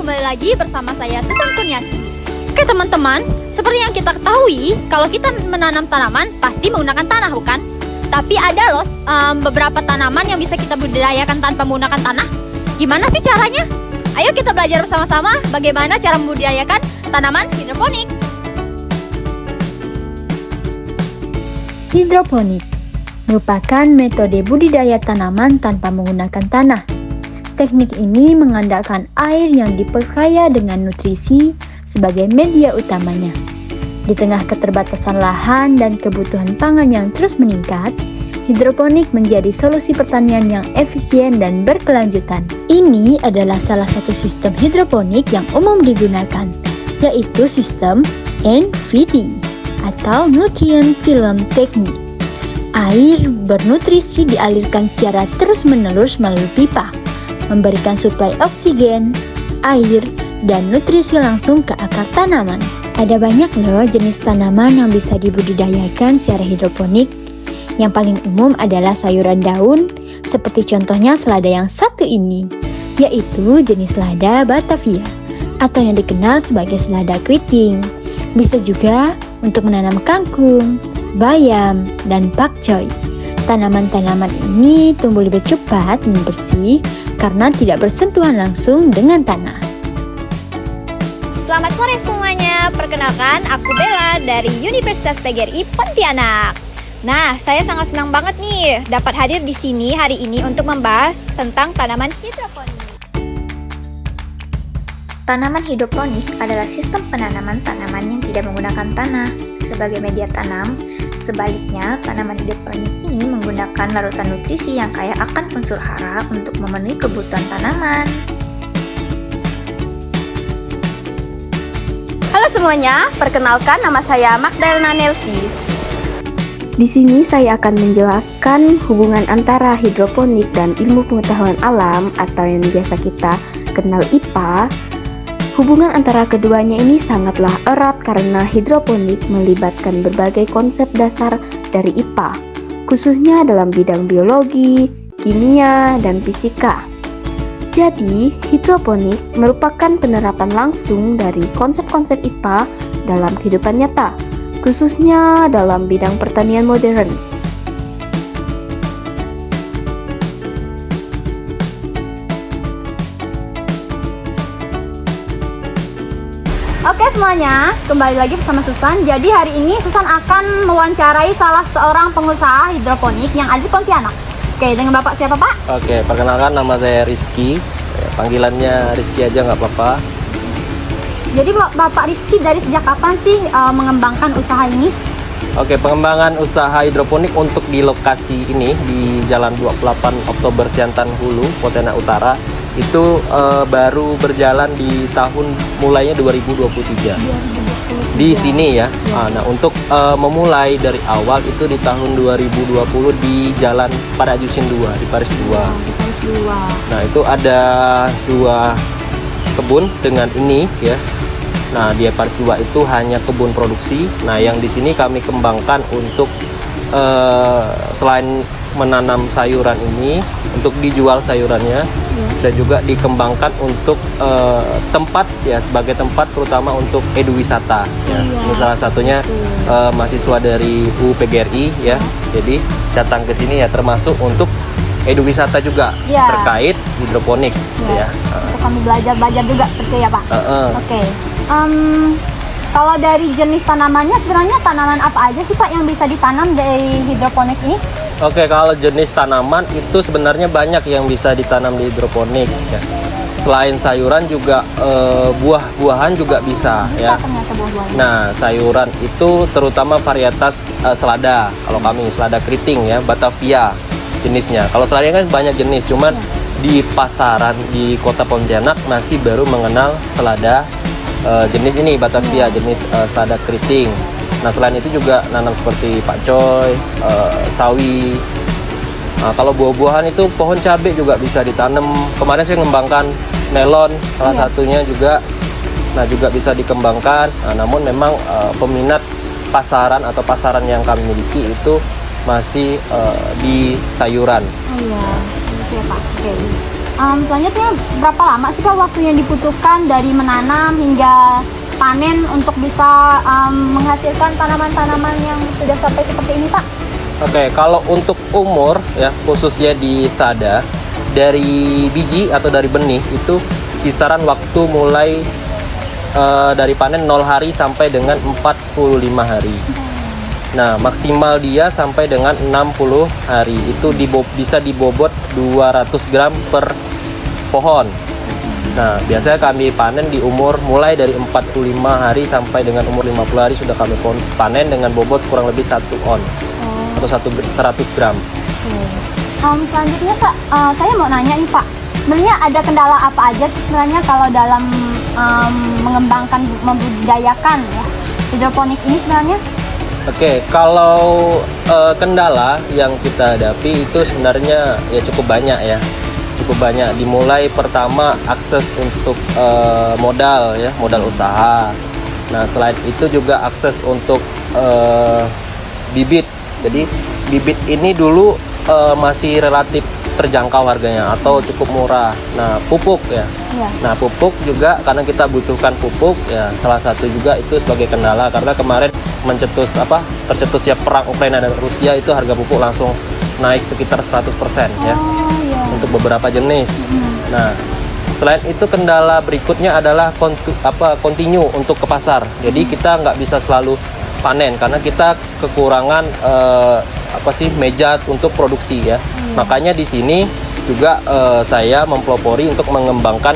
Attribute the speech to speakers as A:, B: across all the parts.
A: kembali lagi bersama saya Susan Kurniati. Oke teman-teman, seperti yang kita ketahui, kalau kita menanam tanaman pasti menggunakan tanah, bukan? Tapi ada loh beberapa tanaman yang bisa kita budidayakan tanpa menggunakan tanah. Gimana sih caranya? Ayo kita belajar bersama-sama bagaimana cara membudidayakan tanaman hidroponik.
B: Hidroponik merupakan metode budidaya tanaman tanpa menggunakan tanah. Teknik ini mengandalkan air yang diperkaya dengan nutrisi sebagai media utamanya. Di tengah keterbatasan lahan dan kebutuhan pangan yang terus meningkat, hidroponik menjadi solusi pertanian yang efisien dan berkelanjutan. Ini adalah salah satu sistem hidroponik yang umum digunakan, yaitu sistem NFT atau Nutrient Film Technique. Air bernutrisi dialirkan secara terus-menerus melalui pipa, memberikan suplai oksigen, air, dan nutrisi langsung ke akar tanaman. Ada banyak loh jenis tanaman yang bisa dibudidayakan secara hidroponik. Yang paling umum adalah sayuran daun, seperti contohnya selada yang satu ini, yaitu jenis selada Batavia, atau yang dikenal sebagai selada keriting. Bisa juga untuk menanam kangkung, bayam, dan pakcoy. Tanaman-tanaman ini tumbuh lebih cepat dan bersih karena tidak bersentuhan langsung dengan tanah.
A: Selamat sore semuanya, perkenalkan aku Bella dari Universitas PGRI Pontianak. Nah, saya sangat senang banget nih dapat hadir di sini hari ini untuk membahas tentang tanaman hidroponik.
C: Tanaman hidroponik adalah sistem penanaman tanaman yang tidak menggunakan tanah sebagai media tanam. Sebaliknya, tanaman hidroponik ini menggunakan larutan nutrisi yang kaya akan unsur hara untuk memenuhi kebutuhan tanaman.
D: Halo semuanya, perkenalkan nama saya Magdalena Nelsi.
E: Di sini saya akan menjelaskan hubungan antara hidroponik dan ilmu pengetahuan alam atau yang biasa kita kenal IPA. Hubungan antara keduanya ini sangatlah erat karena hidroponik melibatkan berbagai konsep dasar dari IPA, khususnya dalam bidang biologi, kimia, dan fisika. Jadi, hidroponik merupakan penerapan langsung dari konsep-konsep IPA dalam kehidupan nyata, khususnya dalam bidang pertanian modern.
D: Oke semuanya, kembali lagi bersama Susan. Jadi hari ini Susan akan mewawancarai salah seorang pengusaha hidroponik yang ada di Pontianak. Oke, dengan Bapak siapa Pak?
F: Oke, perkenalkan nama saya Rizky. Panggilannya Rizky aja nggak apa-apa.
D: Jadi Bapak Rizky dari sejak kapan sih mengembangkan usaha ini?
F: Oke, pengembangan usaha hidroponik untuk di lokasi ini di Jalan 28 Oktober Siantan Hulu, Pontianak Utara, itu baru berjalan di tahun mulainya 2023 di sini ya. Nah, untuk memulai dari awal itu di tahun 2020 di Jalan Pada Jusin 2 di Paris 2. Nah, itu ada 2 kebun dengan ini ya. Nah, di Paris 2 itu hanya kebun produksi. Nah, yang di sini kami kembangkan untuk selain menanam sayuran ini untuk dijual sayurannya, dan juga dikembangkan untuk tempat ya, sebagai tempat terutama untuk eduwisata ya. Ini salah satunya mahasiswa dari UPGRI ya. Jadi datang ke sini ya termasuk untuk eduwisata juga terkait hidroponik ya.
D: Untuk kami belajar juga seperti ya Pak. Oke. Kalau dari jenis tanamannya sebenarnya tanaman apa aja sih Pak yang bisa ditanam dari hidroponik ini?
F: Oke, kalau jenis tanaman itu sebenarnya banyak yang bisa ditanam di hidroponik ya. Selain sayuran juga buah-buahan juga bisa ya. Nah, sayuran itu terutama varietas selada. Kalau kami selada keriting ya, Batavia jenisnya. Kalau selada kan banyak jenis, cuman di pasaran di Kota Pontianak masih baru mengenal selada jenis ini Batavia, jenis selada keriting. Nah, selain itu juga nanam seperti pakcoy, sawi. Nah, kalau buah-buahan itu pohon cabai juga bisa ditanam. Kemarin saya mengembangkan melon, salah satunya juga. Nah, juga bisa dikembangkan. Nah, namun memang peminat pasaran atau pasaran yang kami miliki itu masih di sayuran.
D: Oh iya, oke Pak. Oke. Selanjutnya berapa lama sih Pak waktu yang dibutuhkan dari menanam hingga panen untuk bisa menghasilkan tanaman-tanaman yang sudah sampai seperti ini Pak?
F: Oke, kalau untuk umur ya khususnya di sada dari biji atau dari benih itu kisaran waktu mulai dari panen 0 hari sampai dengan 45 hari. Nah, maksimal dia sampai dengan 60 hari. Itu bisa dibobot 200 gram per pohon. Nah, biasanya kami panen di umur mulai dari 45 hari sampai dengan umur 50 hari sudah kami panen dengan bobot kurang lebih 1 on atau 100 gram.
D: Selanjutnya Pak, saya mau nanya nih Pak, sebenarnya ada kendala apa aja sebenarnya kalau dalam mengembangkan, membudidayakan ya hidroponik ini sebenarnya?
F: Oke, kalau kendala yang kita hadapi itu sebenarnya ya cukup banyak ya, cukup banyak. Dimulai pertama akses untuk modal ya, modal usaha. Nah, selain itu juga akses untuk bibit. Jadi bibit ini dulu masih relatif terjangkau harganya atau cukup murah. Nah, pupuk ya. Nah, pupuk juga karena kita butuhkan pupuk ya, salah satu juga itu sebagai kendala karena kemarin tercetusnya perang Ukraina dan Rusia itu harga pupuk langsung naik sekitar 100% ya. Untuk beberapa jenis. Nah, selain itu kendala berikutnya adalah continue untuk ke pasar. Jadi kita nggak bisa selalu panen karena kita kekurangan meja untuk produksi ya. Makanya di sini juga saya mempelopori untuk mengembangkan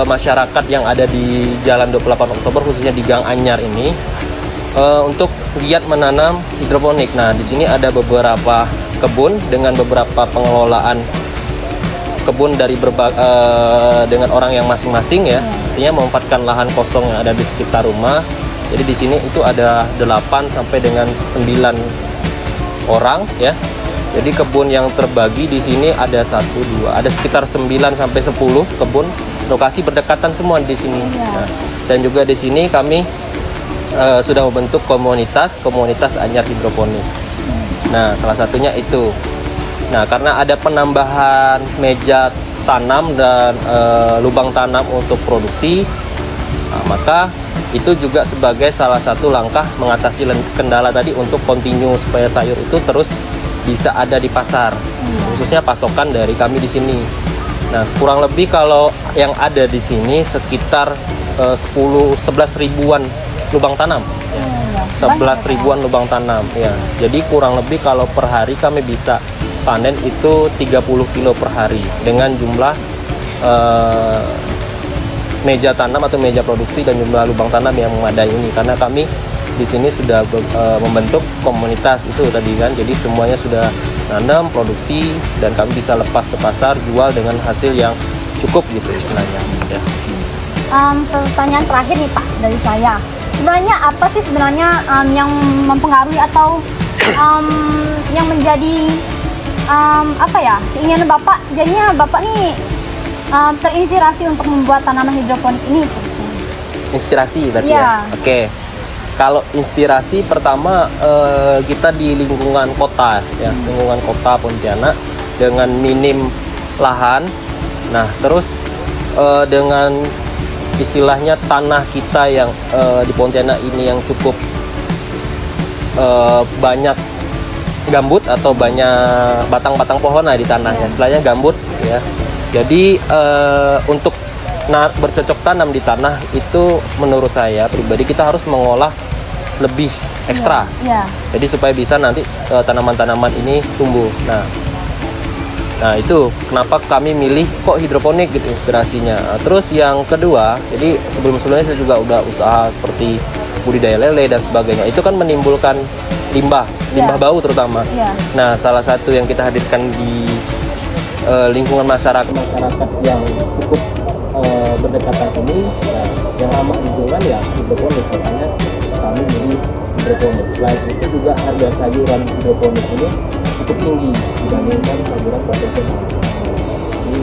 F: masyarakat yang ada di Jalan 28 Oktober khususnya di Gang Anyar ini untuk giat menanam hidroponik. Nah, di sini ada beberapa kebun dengan beberapa pengelolaan kebun dari dengan orang yang masing-masing ya. Artinya memanfaatkan lahan kosong yang ada di sekitar rumah. Jadi di sini itu ada 8 sampai dengan 9 orang ya. Jadi kebun yang terbagi di sini ada 1, 2, ada sekitar 9 sampai 10 kebun. Lokasi berdekatan semua di sini. Nah, dan juga di sini kami sudah membentuk komunitas Anyar Hidroponik. Nah, salah satunya itu. Nah, karena ada penambahan meja tanam dan lubang tanam untuk produksi, maka itu juga sebagai salah satu langkah mengatasi kendala tadi untuk continue supaya sayur itu terus bisa ada di pasar, khususnya pasokan dari kami di sini. Nah, kurang lebih kalau yang ada di sini sekitar 11 ribuan lubang tanam. 11 ribuan lubang tanam ya. Jadi kurang lebih kalau per hari kami bisa panen itu 30 kilo per hari dengan jumlah meja tanam atau meja produksi dan jumlah lubang tanam yang memadai ini, karena kami di sini sudah membentuk komunitas itu tadi kan, jadi semuanya sudah nanam, produksi, dan kami bisa lepas ke pasar jual dengan hasil yang cukup gitu istilahnya ya.
D: Pertanyaan terakhir nih Pak dari saya, sebenarnya apa sih sebenarnya yang mempengaruhi atau yang menjadi keinginan Bapak, jadinya Bapak nih terinspirasi untuk membuat tanaman hidroponik ini?
F: Inspirasi berarti ya? Oke. Kalau inspirasi pertama kita di lingkungan kota ya, lingkungan kota Pontianak dengan minim lahan. Nah, terus dengan istilahnya tanah kita yang di Pontianak ini yang cukup banyak gambut atau banyak batang-batang pohon lah di tanahnya, istilahnya gambut ya. Jadi untuk bercocok tanam di tanah itu menurut saya pribadi kita harus mengolah lebih ekstra. Jadi supaya bisa nanti tanaman-tanaman ini tumbuh. Nah itu kenapa kami milih kok hidroponik gitu inspirasinya. Terus yang kedua, jadi sebelum-sebelumnya saya juga udah usaha seperti budidaya lele dan sebagainya. Itu kan menimbulkan limbah bau terutama. Nah, salah satu yang kita hadirkan di lingkungan masyarakat yang cukup berdekatan ini yang ramah lingkungan ya hidroponik, makanya kami milih hidroponik. Selain itu juga harga sayuran hidroponik ini cukup tinggi dibandingkan sayuran konvensional. Jadi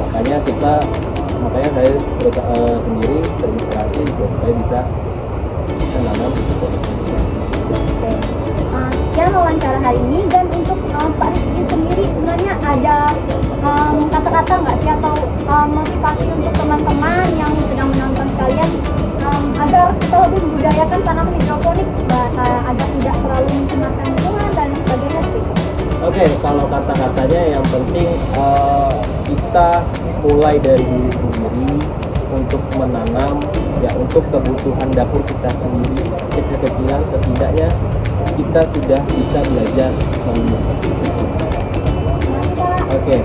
F: makanya saya sendiri terinspirasi supaya bisa menanam hidroponik.
D: Sekian wawancara hari ini, dan untuk Pak Rizky sendiri sebenarnya ada kata-kata nggak sih atau motivasi untuk teman-teman yang sedang menonton sekalian agar kita lebih membudayakan tanaman hidroponik agar tidak terlalu mencemarkan lingkungan dan sebagainya sih?
F: Oke, kalau kata-katanya yang penting kita mulai dari diri sendiri untuk menanam, ya untuk kebutuhan dapur kita sendiri, kecil-kecilan setidaknya kita sudah bisa belajar menanam. Oke,